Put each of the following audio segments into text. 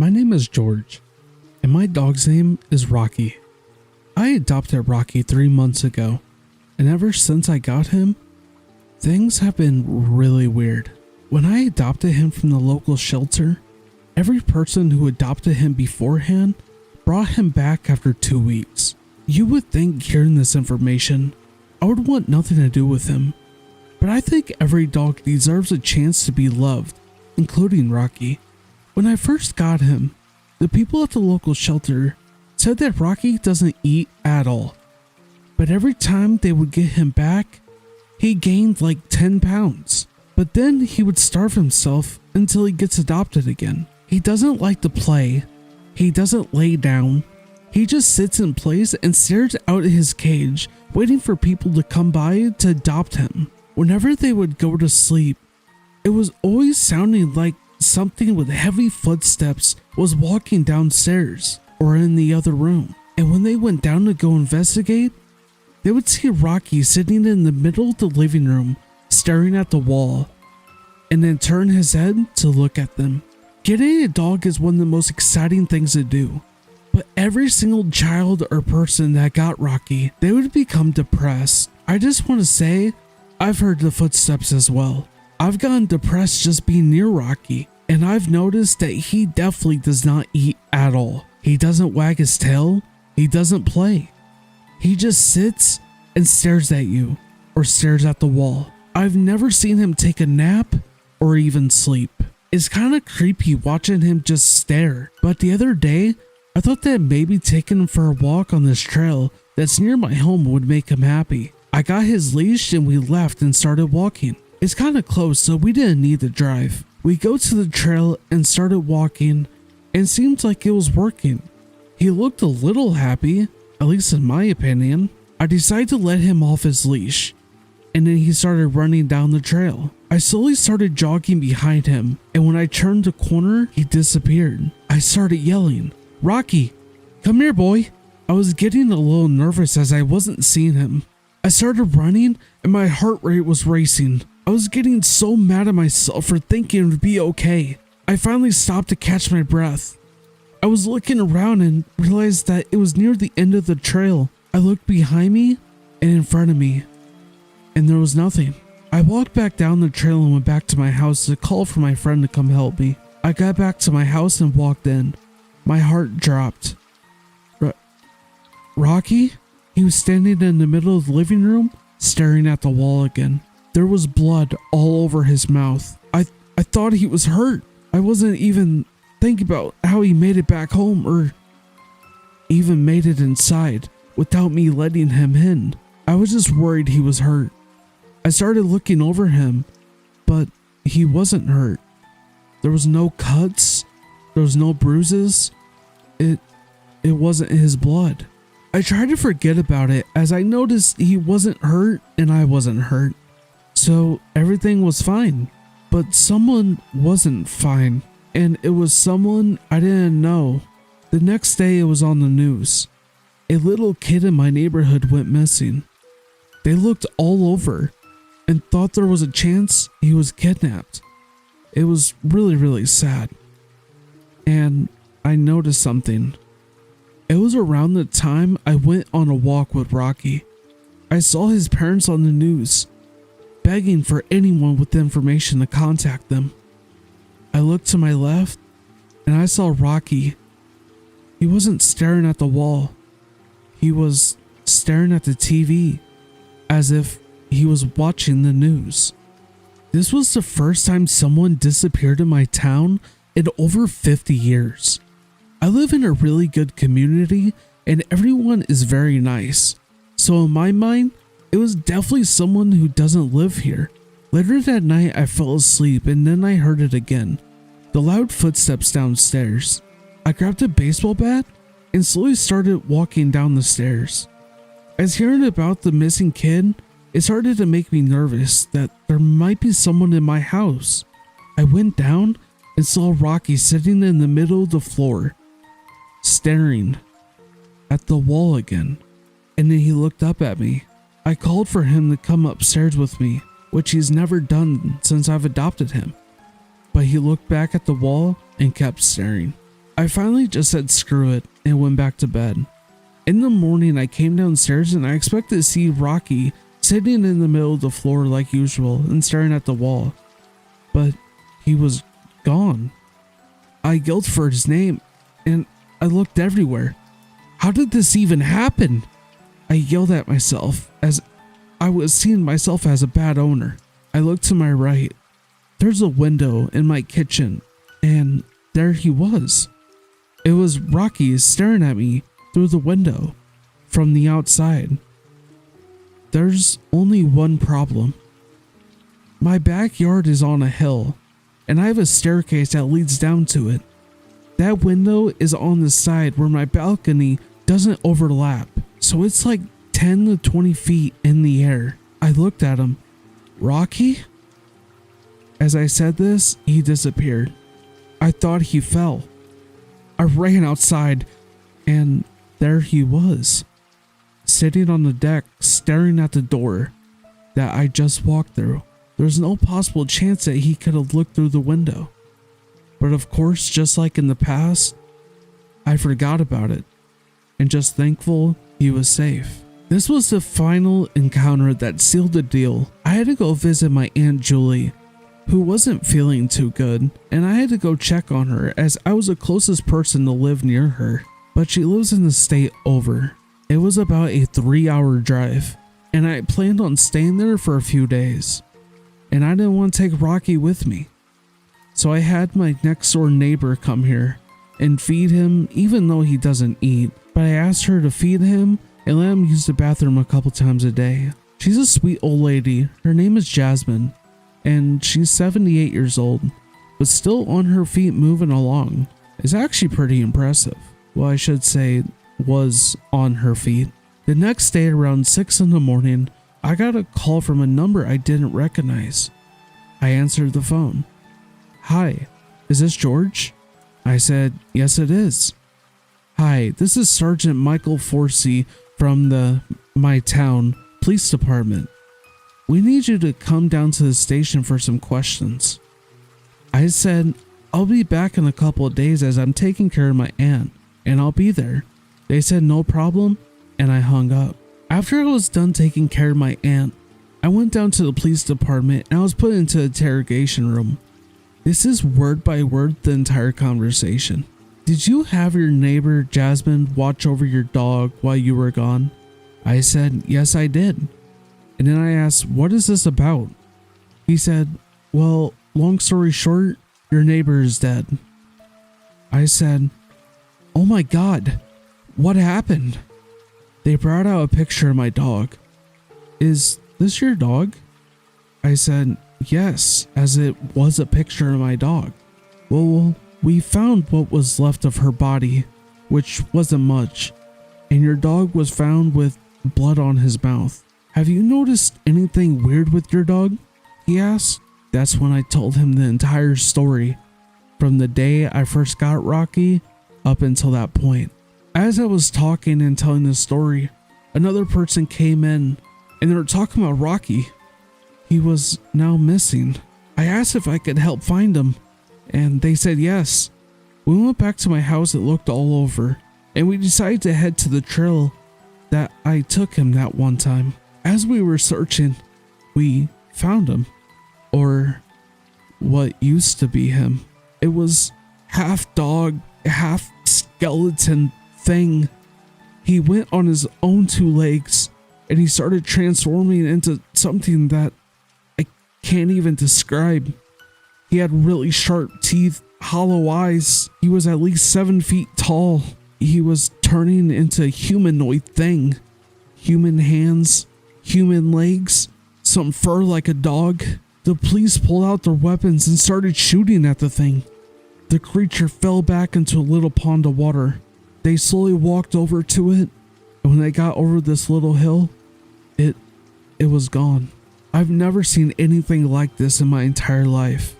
My name is George, and my dog's name is Rocky. I adopted Rocky 3 months ago, and ever since I got him, things have been really weird. When I adopted him from the local shelter, every person who adopted him beforehand brought him back after 2 weeks. You would think, hearing this information, I would want nothing to do with him, but I think every dog deserves a chance to be loved, including Rocky. When I first got him, the people at the local shelter said that Rocky doesn't eat at all, but every time they would get him back, he gained like 10 pounds. But then he would starve himself until he gets adopted again. He doesn't like to play. He doesn't lay down. He just sits in place and stares out at his cage, waiting for people to come by to adopt him. Whenever they would go to sleep, it was always sounding like something with heavy footsteps was walking downstairs or in the other room. And when they went down to go investigate, they would see Rocky sitting in the middle of the living room, staring at the wall, and then turn his head to look at them. Getting a dog is one of the most exciting things to do, but every single child or person that got Rocky, they would become depressed. I just want to say, I've heard the footsteps as well. I've gotten depressed just being near Rocky, and I've noticed that he definitely does not eat at all. He doesn't wag his tail, he doesn't play. He just sits and stares at you, or stares at the wall. I've never seen him take a nap or even sleep. It's kind of creepy watching him just stare, but the other day, I thought that maybe taking him for a walk on this trail that's near my home would make him happy. I got his leash and we left and started walking. It's kind of close, so we didn't need to drive. We go to the trail and started walking, and it seemed like it was working. He looked a little happy, at least in my opinion. I decided to let him off his leash, and then he started running down the trail. I slowly started jogging behind him, and when I turned the corner, he disappeared. I started yelling, "Rocky, come here, boy." I was getting a little nervous as I wasn't seeing him. I started running, and my heart rate was racing. I was getting so mad at myself for thinking it would be okay. I finally stopped to catch my breath. I was looking around and realized that it was near the end of the trail. I looked behind me and in front of me, and there was nothing. I walked back down the trail and went back to my house to call for my friend to come help me. I got back to my house and walked in. My heart dropped. Rocky? He was standing in the middle of the living room, staring at the wall again. There was blood all over his mouth. I thought he was hurt. I wasn't even thinking about how he made it back home or even made it inside without me letting him in. I was just worried he was hurt. I started looking over him, but he wasn't hurt. There was no cuts. There was no bruises. It wasn't his blood. I tried to forget about it as I noticed he wasn't hurt and I wasn't hurt. So everything was fine. But someone wasn't fine, and it was someone I didn't know. The next day it was on the news. A little kid in my neighborhood went missing. They looked all over and thought there was a chance he was kidnapped. It was really, really sad. And I noticed something. It was around the time I went on a walk with Rocky. I saw his parents on the news, begging for anyone with information to contact them. I looked to my left and I saw Rocky. He wasn't staring at the wall. He was staring at the TV as if he was watching the news. This was the first time someone disappeared in my town in over 50 years. I live in a really good community and everyone is very nice. So in my mind, it was definitely someone who doesn't live here. Later that night, I fell asleep and then I heard it again. The loud footsteps downstairs. I grabbed a baseball bat and slowly started walking down the stairs. As hearing about the missing kid, it started to make me nervous that there might be someone in my house. I went down and saw Rocky sitting in the middle of the floor, staring at the wall again. And then he looked up at me. I called for him to come upstairs with me, which he's never done since I've adopted him. But he looked back at the wall and kept staring. I finally just said screw it and went back to bed. In the morning, I came downstairs and I expected to see Rocky sitting in the middle of the floor like usual and staring at the wall. But he was gone. I yelled for his name and I looked everywhere. How did this even happen? I yelled at myself as I was seeing myself as a bad owner. I looked to my right. There's a window in my kitchen and there he was. It was Rocky staring at me through the window from the outside. There's only one problem. My backyard is on a hill and I have a staircase that leads down to it. That window is on the side where my balcony doesn't overlap, so it's like 10 to 20 feet in the air. I looked at him. Rocky? As I said this, he disappeared. I thought he fell. I ran outside and there he was, sitting on the deck staring at the door that I just walked through. There's no possible chance that he could have looked through the window. But of course, just like in the past, I forgot about it and just thankful he was safe. This was the final encounter that sealed the deal. I had to go visit my Aunt Julie, who wasn't feeling too good, and I had to go check on her as I was the closest person to live near her. But she lives in the state over. It was about a 3-hour drive, and I planned on staying there for a few days. And I didn't want to take Rocky with me. So I had my next door neighbor come here and feed him even though he doesn't eat. But I asked her to feed him and let him use the bathroom a couple times a day. She's a sweet old lady. Her name is Jasmine. And she's 78 years old, but still on her feet moving along. It's actually pretty impressive. Well, I should say was on her feet. The next day around 6 in the morning, I got a call from a number I didn't recognize. I answered the phone. Hi, is this George? I said, yes it is. Hi, this is Sergeant Michael Forsey from my town police department. We need you to come down to the station for some questions. I said, I'll be back in a couple of days as I'm taking care of my aunt, and I'll be there. They said no problem, and I hung up. After I was done taking care of my aunt, I went down to the police department and I was put into the interrogation room. This is word by word the entire conversation. Did you have your neighbor Jasmine watch over your dog while you were gone? I said, yes I did. And then I asked, what is this about? He said, well, long story short, your neighbor is dead. I said, oh my God, what happened? They brought out a picture of my dog. Is this your dog? I said, yes, as it was a picture of my dog. Well, we found what was left of her body, which wasn't much, and your dog was found with blood on his mouth. Have you noticed anything weird with your dog? He asked. That's when I told him the entire story, from the day I first got Rocky up until that point. As I was talking and telling the story, another person came in and they were talking about Rocky. He was now missing. I asked if I could help find him, and they said yes. We went back to my house and looked all over, and we decided to head to the trail that I took him that one time. As we were searching, we found him, or what used to be him. It was half dog, half skeleton thing. He went on his own 2 legs and he started transforming into something that I can't even describe. He had really sharp teeth, hollow eyes. He was at least 7 feet tall. He was turning into a humanoid thing. Human hands, human legs, some fur like a dog. The police pulled out their weapons and started shooting at the thing. The creature fell back into a little pond of water. They slowly walked over to it, and when they got over this little hill, it was gone. I've never seen anything like this in my entire life.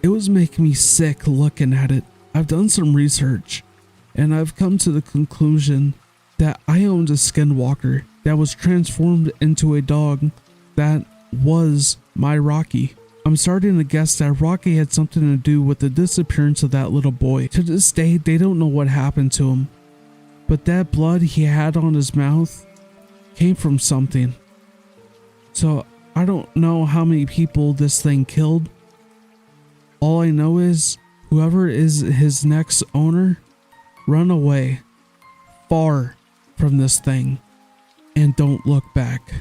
It was making me sick looking at it. I've done some research, and I've come to the conclusion that I owned a Skinwalker that was transformed into a dog that was my Rocky. I'm starting to guess that Rocky had something to do with the disappearance of that little boy. To this day, they don't know what happened to him. But that blood he had on his mouth came from something. So I don't know how many people this thing killed. All I know is whoever is his next owner, run away far from this thing and don't look back.